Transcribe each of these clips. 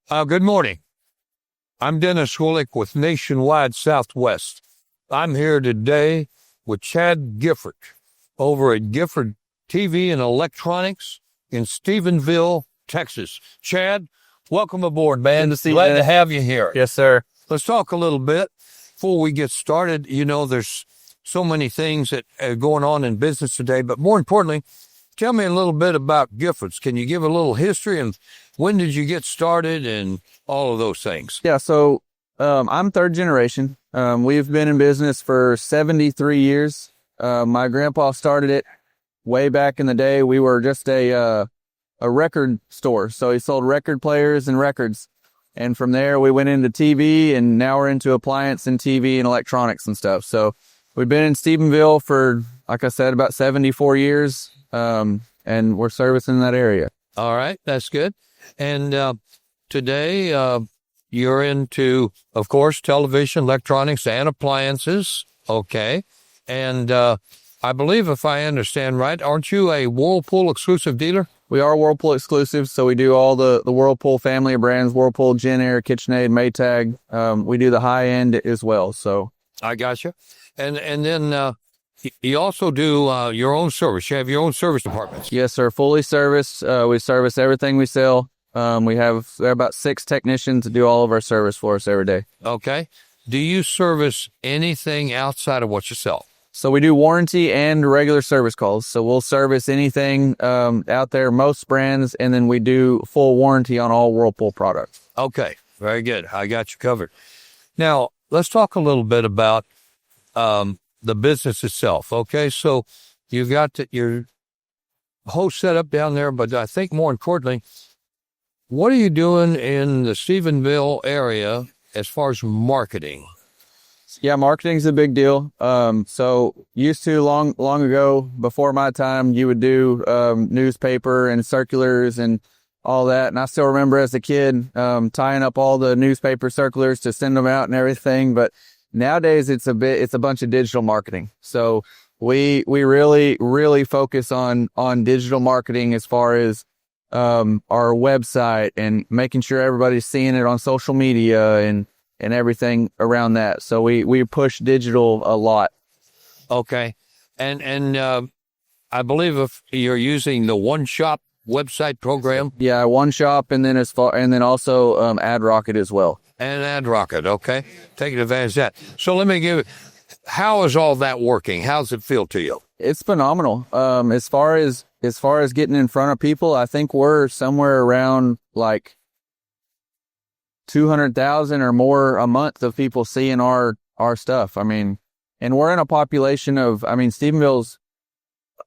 Good morning. I'm Dennis Willich with Nationwide Southwest. I'm here today with Chad Gifford over at Gifford TV and Electronics in Stephenville, Texas. Chad, welcome aboard, man. Good to see you, Glad to Dennis. have you here. Yes, sir. Let's talk a little bit before we get started. You know, there's so many things that are going on in business today, but more importantly, tell me a little bit about Giffords. Can you give a little history and when did you get started and all of those things? Yeah, so I'm third generation. We've been in business for 73 years. My grandpa started it way back in the day. We were just a record store, so he sold record players and records. And from there, we went into TV, and now we're into appliance and TV and electronics and stuff. So we've been in Stephenville for, like I said, about 74 years, and we're servicing that area. All right, that's good. And today you're into, of course, television, electronics, and appliances. Okay. And I believe, if I understand right, aren't you a Whirlpool exclusive dealer? We are Whirlpool exclusive, so we do all the Whirlpool family of brands, Whirlpool, JennAir, KitchenAid, Maytag. We do the high end as well. So I got you. And then you also do your own service. You have your own service departments. Yes, sir. Fully serviced. We service everything we sell. We have about 6 technicians to do all of our service for us every day. Okay. Do you service anything outside of what you sell? So we do warranty and regular service calls. So we'll service anything out there, most brands, and then we do full warranty on all Whirlpool products. Okay. Very good. I got you covered. Now, let's talk a little bit about the business itself. Okay. So you've got your whole setup down there, but I think more importantly, what are you doing in the Stephenville area as far as marketing? Yeah, marketing's a big deal. So used to long ago, before my time, you would do newspaper and circulars and all that. And I still remember as a kid tying up all the newspaper circulars to send them out and everything. But nowadays it's a bunch of digital marketing. So we really focus on digital marketing as far as our website and making sure everybody's seeing it on social media and everything around that. So we push digital a lot. Okay. And I believe if you're using the One Shop website program. Yeah, One Shop, and then also Ad Rocket as well. And Ad Rocket, okay. Taking advantage of that. So let me how is all that working? How's it feel to you? It's phenomenal. As far as getting in front of people, I think we're somewhere around like 200,000 or more a month of people seeing our stuff. I mean, and we're in a population of, Stephenville's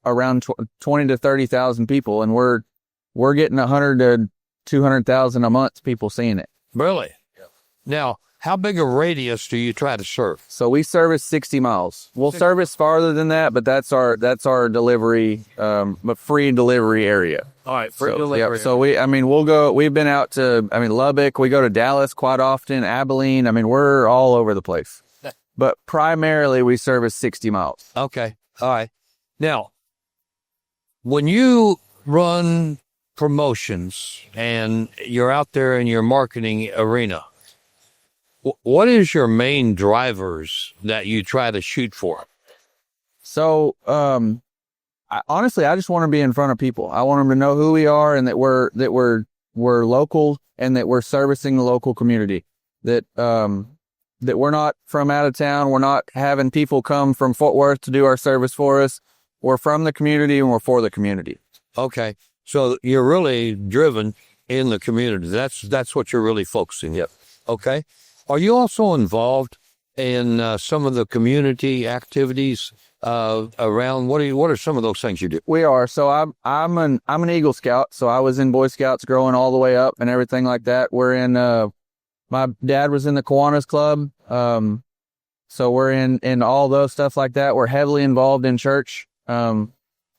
around 20 to 30,000 people, and we're getting 100 to 200,000 a month people seeing it. Really? Yeah. Now, how big a radius do you try to serve? So we service 60 miles. We'll service farther than that, but that's our delivery, free delivery area. All right, free delivery. Yeah, so we've been out to, Lubbock. We go to Dallas quite often, Abilene. We're all over the place. But primarily we service 60 miles. Okay. All right. Now, when you run promotions and you're out there in your marketing arena, what is your main drivers that you try to shoot for? So, honestly, I just want to be in front of people. I want them to know who we are and that we're local and that we're servicing the local community. That we're not from out of town. We're not having people come from Fort Worth to do our service for us. We're from the community and we're for the community. Okay. So you're really driven in the community. That's what you're really focusing. Yep. Okay. Are you also involved in some of the community activities around? What are some of those things you do? We are. So I'm an Eagle Scout. So I was in Boy Scouts growing all the way up and everything like that. We're in. My dad was in the Kiwanis Club. So we're in all those stuff like that. We're heavily involved in church. All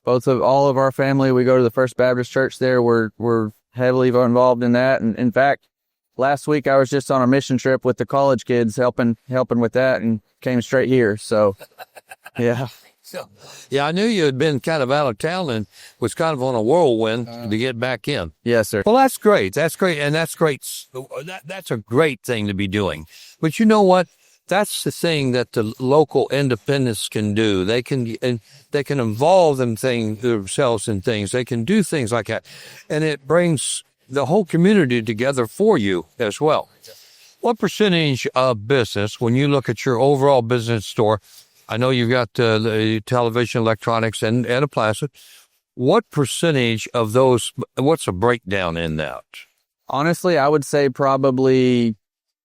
of our family, we go to the First Baptist Church there. We're heavily involved in that. And in fact, last week I was just on a mission trip with the college kids helping with that and came straight here. So, yeah. Yeah, I knew you had been kind of out of town and was kind of on a whirlwind to get back in. Yes, sir. Well, that's great. That's great. And that's great. That's a great thing to be doing. But you know what? That's the thing that the local independents can do. They can involve themselves in things. They can do things like that. And it brings the whole community together for you as well. What percentage of business, when you look at your overall business store, I know you've got the television, electronics, and appliances. What percentage of those, what's a breakdown in that? Honestly, I would say probably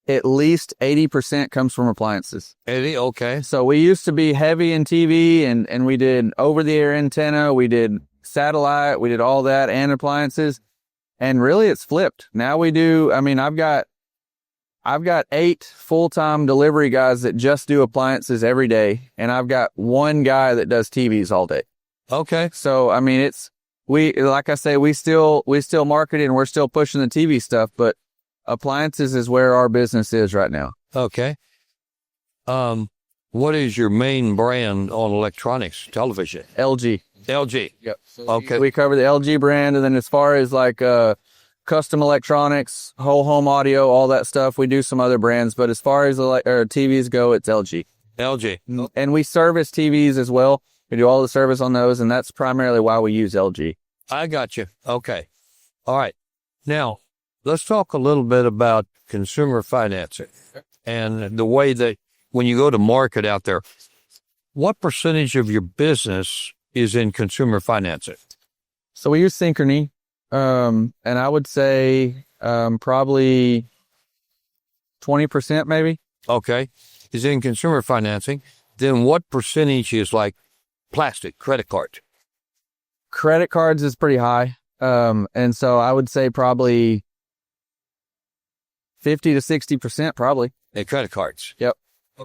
at least 80% comes from appliances. 80, okay. So we used to be heavy in TV and we did over-the-air antenna, we did satellite, we did all that and appliances. And really it's flipped. Now we do, I mean, I've got 8 full-time delivery guys that just do appliances every day. And I've got 1 guy that does TVs all day. Okay. So, I mean, like I say, we still market it and we're still pushing the TV stuff, but appliances is where our business is right now. Okay. What is your main brand on electronics television? LG. LG. Yep. Okay. We cover the LG brand, and then as far as like custom electronics, whole home audio, all that stuff, we do some other brands, but as far as TVs go, it's LG. LG. And we service TVs as well. We do all the service on those, and that's primarily why we use LG. I got you. Okay. All right. Now, let's talk a little bit about consumer financing and the way that when you go to market out there, what percentage of your business is in consumer financing? So we use Synchrony, and I would say probably 20% maybe. Okay. Is in consumer financing. Then what percentage is like plastic, credit card? Credit cards is pretty high. And so I would say probably 50 to 60% probably. Credit cards. Yep.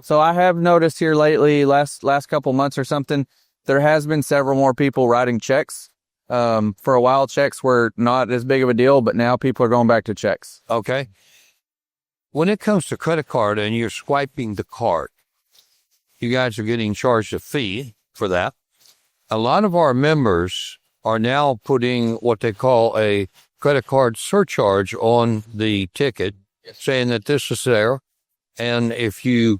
So I have noticed here lately, last couple months or something, there has been several more people writing checks. For a while, checks were not as big of a deal, but now people are going back to checks. Okay. When it comes to credit card and you're swiping the card, you guys are getting charged a fee for that. A lot of our members are now putting what they call a credit card surcharge on the ticket, saying that this is there. And if you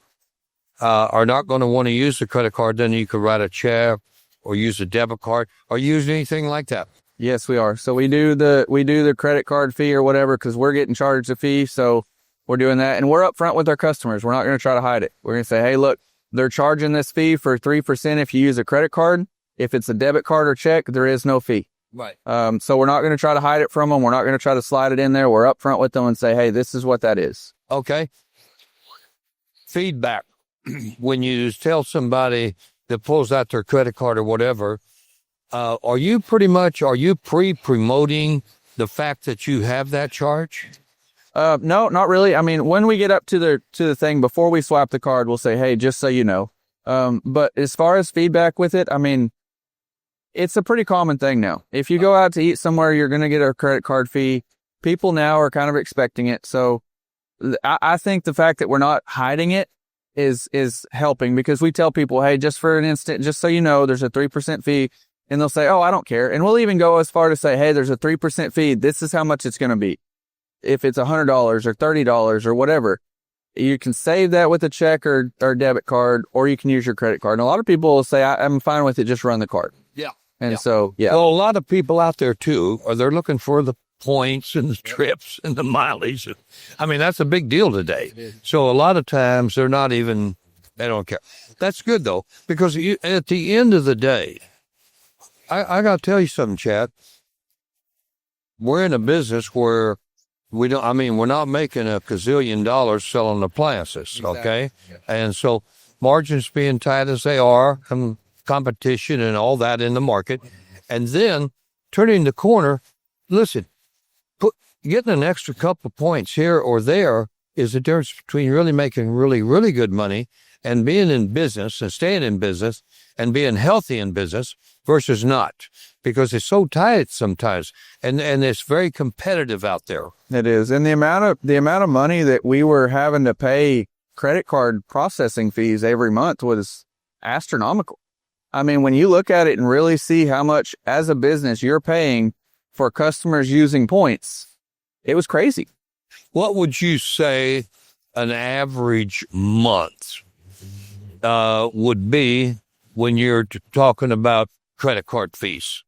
are not going to want to use the credit card, then you could write a check or use a debit card or use anything like that. Yes, we are. So we do the credit card fee or whatever because we're getting charged a fee. So we're doing that. And we're upfront with our customers. We're not going to try to hide it. We're going to say, hey, look, they're charging this fee for 3% if you use a credit card. If it's a debit card or check, there is no fee. Right. So we're not going to try to hide it from them. We're not going to try to slide it in there. We're upfront with them and say, hey, this is what that is. Okay. Feedback. When you tell somebody that pulls out their credit card or whatever, are you pre-promoting the fact that you have that charge? No, not really. I mean, when we get up to the thing before we swipe the card, we'll say, hey, just so you know. But as far as feedback with it, I mean, it's a pretty common thing now. If you go out to eat somewhere, you're going to get a credit card fee. People now are kind of expecting it. So I think the fact that we're not hiding it is helping because we tell people, hey, just for an instant, just so you know, there's a 3% fee. And they'll say, oh, I don't care. And we'll even go as far to say, hey, there's a 3% fee. This is how much it's going to be. If it's $100 or $30 or whatever, you can save that with a check or debit card, or you can use your credit card. And a lot of people will say, I'm fine with it. Just run the card. Yeah. And so, yeah. Well, a lot of people out there too, they're looking for the points and the trips and the mileage. I mean, that's a big deal today. So a lot of times they don't care. That's good though, because at the end of the day, I got to tell you something, Chad. We're in a business where we're not making a gazillion dollars selling appliances. Exactly. Okay. Yeah. And so margins being tight as they are, competition and all that in the market. And then turning the corner, listen, getting an extra couple points here or there is the difference between really making really, really good money and being in business and staying in business and being healthy in business versus not, because it's so tight sometimes and it's very competitive out there. It is. And the amount of money that we were having to pay credit card processing fees every month was astronomical. I mean, when you look at it and really see how much as a business you're paying for customers using points, it was crazy. What would you say an average month would be when you're talking about credit card fees?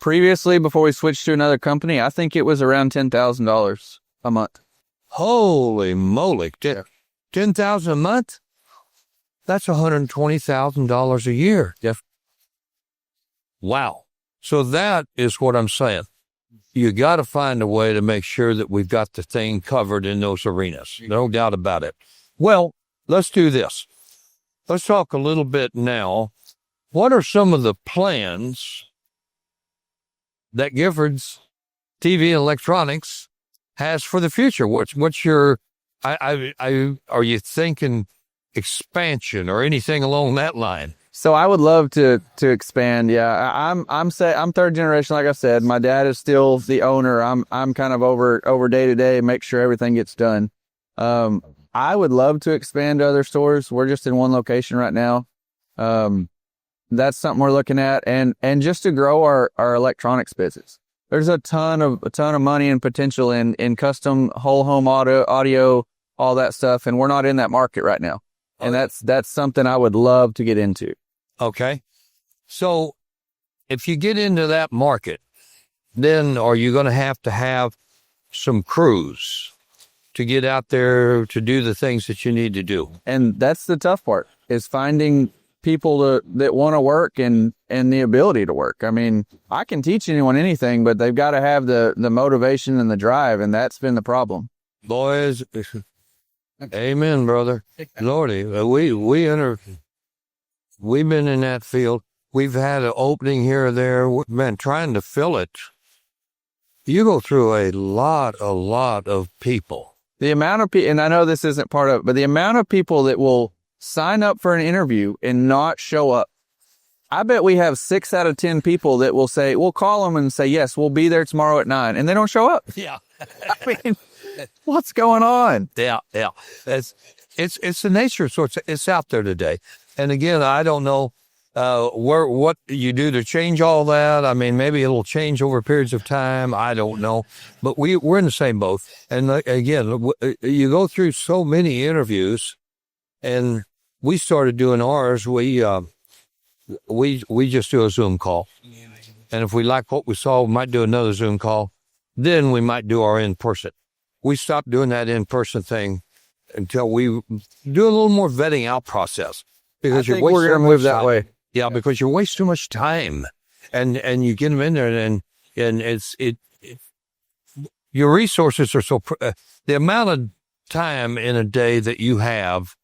Previously, before we switched to another company, I think it was around $10,000 a month. Holy moly. $10,000 a month? That's $120,000 a year. Yep. Wow. So that is what I'm saying. You got to find a way to make sure that we've got the thing covered in those arenas. No doubt about it. Well, let's do this. Let's talk a little bit now. What are some of the plans that Gifford's TV Electronics has for the future? What's your, are you thinking expansion or anything along that line? So I would love to expand. Yeah, I'm third generation. Like I said, my dad is still the owner. I'm kind of over day to day, make sure everything gets done. I would love to expand to other stores. We're just in one location right now. That's something we're looking at, and just to grow our electronics business. There's a ton of money and potential in custom whole home audio, all that stuff, and we're not in that market right now. And that's something I would love to get into. Okay. So if you get into that market, then are you going to have some crews to get out there to do the things that you need to do? And that's the tough part, is finding people that want to work and the ability to work. I mean, I can teach anyone anything, but they've got to have the motivation and the drive, and that's been the problem. Boys, amen, brother. Lordy, we've been in that field. We've had an opening here or there. Man, trying to fill it. You go through a lot of people. The amount of people, and I know this isn't part of it, but the amount of people that will sign up for an interview and not show up. I bet we have 6 out of 10 people that will say, we'll call them and say, yes, we'll be there tomorrow at 9, and they don't show up. Yeah. I mean, what's going on? Yeah. It's the nature, so it's out there today. And again, I don't know what you do to change all that. I mean, maybe it'll change over periods of time. I don't know, but we're in the same boat. And again, you go through so many interviews, and we started doing ours. We just do a Zoom call, and if we like what we saw, we might do another Zoom call. Then we might do our in-person. We stopped doing that in-person thing until we do a little more vetting out process, because we're going to move that way. Yeah, because you waste too much time, and you get them in there, and your resources are so the amount of time in a day that you have,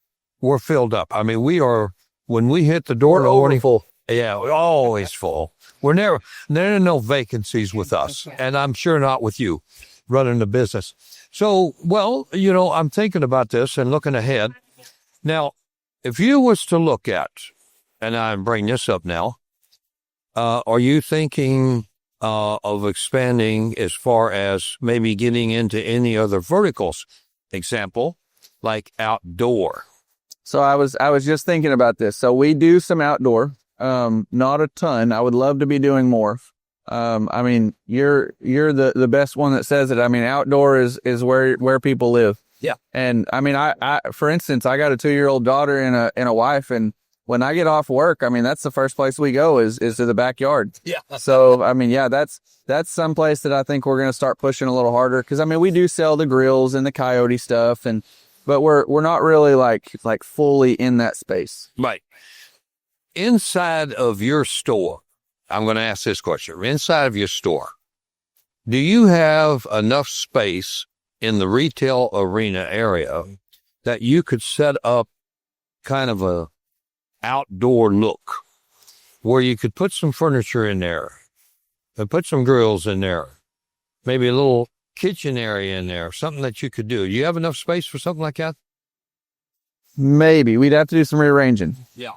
we're filled up. I mean, when we hit the door in the morning, full. Yeah, we're always full. There are no vacancies with us, and I'm sure not with you running the business. So, well, I'm thinking about this and looking ahead. Now, if you was to look at, and I bring this up now, are you thinking of expanding as far as maybe getting into any other verticals? Example, like outdoor. So I was just thinking about this. So we do some outdoor, not a ton. I would love to be doing more. I mean, you're the best one that says it. I mean, outdoor is where people live. Yeah. And I mean, I for instance, I got a 2-year-old daughter and a wife, and when I get off work, I mean, that's the first place we go is to the backyard. Yeah. So, I mean, yeah, that's some place that I think we're going to start pushing a little harder. Cause I mean, we do sell the grills and the coyote stuff, but we're not really like fully in that space. Right. Inside of your store, I'm going to ask this question. Inside of your store, do you have enough space in the retail arena area that you could set up kind of a outdoor look where you could put some furniture in there and put some grills in there, maybe a little kitchen area in there, something that you could do? Do you have enough space for something like that? Maybe we'd have to do some rearranging. Yeah.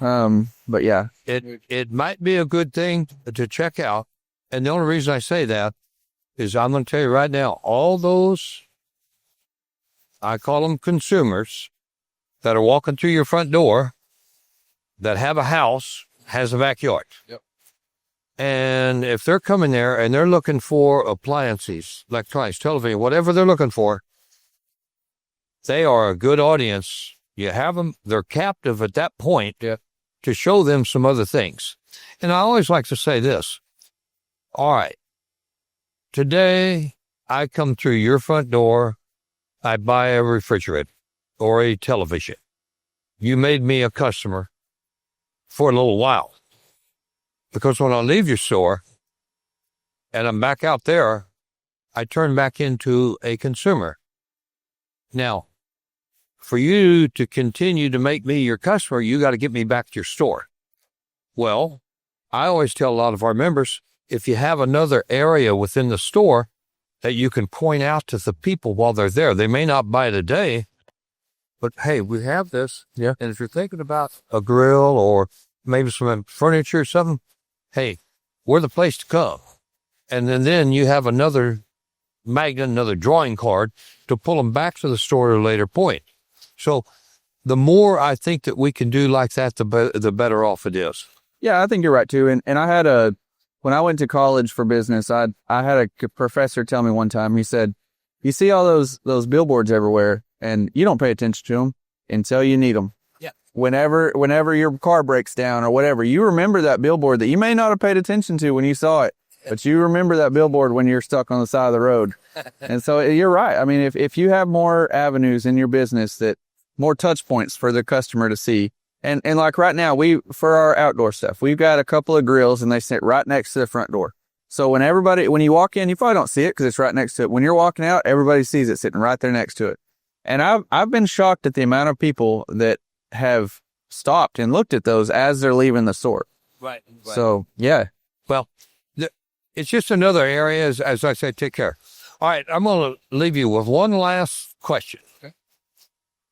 But yeah, it might be a good thing to check out. And the only reason I say that is I'm going to tell you right now, all those, I call them consumers, that are walking through your front door, that have a house has a backyard. Yep. And if they're coming there and they're looking for appliances, electronics, television, whatever they're looking for, they are a good audience. You have them, they're captive at that point to show them some other things. And I always like to say this. All right, today I come through your front door, I buy a refrigerator or a television. You made me a customer for a little while. Because when I leave your store and I'm back out there, I turn back into a consumer. Now, for you to continue to make me your customer, you got to get me back to your store. Well, I always tell a lot of our members, if you have another area within the store that you can point out to the people while they're there, they may not buy today, but hey, we have this. Yeah. And if you're thinking about a grill or maybe some furniture or something, hey, we're the place to come. And then you have another magnet, another drawing card to pull them back to the store at a later point. So the more I think that we can do like that, the better off it is. Yeah, I think you're right too. And I had when I went to college for business, I had a professor tell me one time, he said, you see all those billboards everywhere and you don't pay attention to them until you need them. Whenever your car breaks down or whatever, you remember that billboard that you may not have paid attention to when you saw it, but you remember that billboard when you're stuck on the side of the road. And so you're right. I mean, if you have more avenues in your business, that more touch points for the customer to see. And like right now, for our outdoor stuff, we've got a couple of grills and they sit right next to the front door. So when you walk in, you probably don't see it because it's right next to it. When you're walking out, everybody sees it sitting right there next to it. And I've been shocked at the amount of people that have stopped and looked at those as they're leaving the store. Right. So, yeah. Well, it's just another area, as I say, take care. All right, I'm going to leave you with one last question. Okay.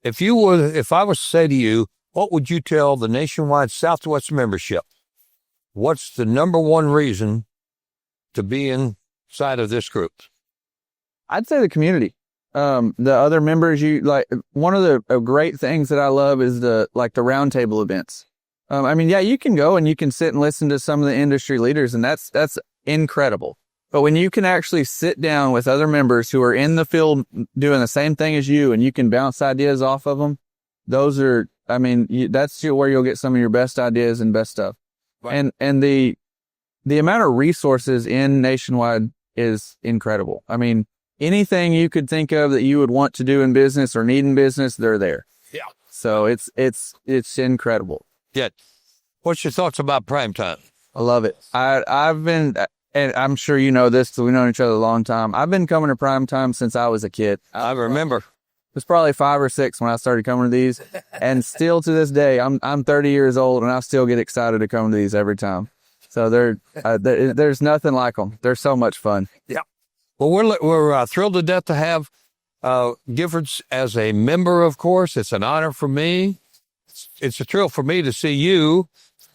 If I was to say to you, what would you tell the nationwide Southwest membership? What's the number one reason to be inside of this group? I'd say the community. The other members, one of the great things that I love is the roundtable events. I mean, yeah, you can go and you can sit and listen to some of the industry leaders, and that's incredible. But when you can actually sit down with other members who are in the field doing the same thing as you, and you can bounce ideas off of them, that's where you'll get some of your best ideas and best stuff. Right. And the amount of resources in Nationwide is incredible. I mean, anything you could think of that you would want to do in business or need in business, they're there. Yeah. So it's incredible. Yeah. What's your thoughts about primetime? I love it. I've been, and I'm sure you know this, so we've known each other a long time. I've been coming to primetime since I was a kid. I remember. It was probably 5 or 6 when I started coming to these, and still to this day, I'm 30 years old and I still get excited to come to these every time. So there's nothing like them. They're so much fun. Yeah. Well, we're thrilled to death to have Giffords as a member. Of course, it's an honor for me. It's a thrill for me to see you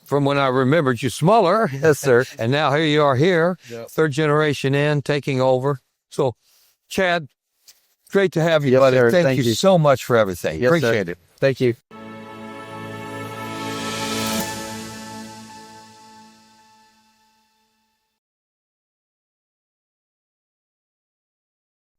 from when I remembered you smaller. Yes, sir. And now here you are here, yep. 3rd generation in, taking over. So, Chad, great to have you. Yes, buddy. sir. Thank you so much for everything. Yes, Appreciate sir. it. Thank you.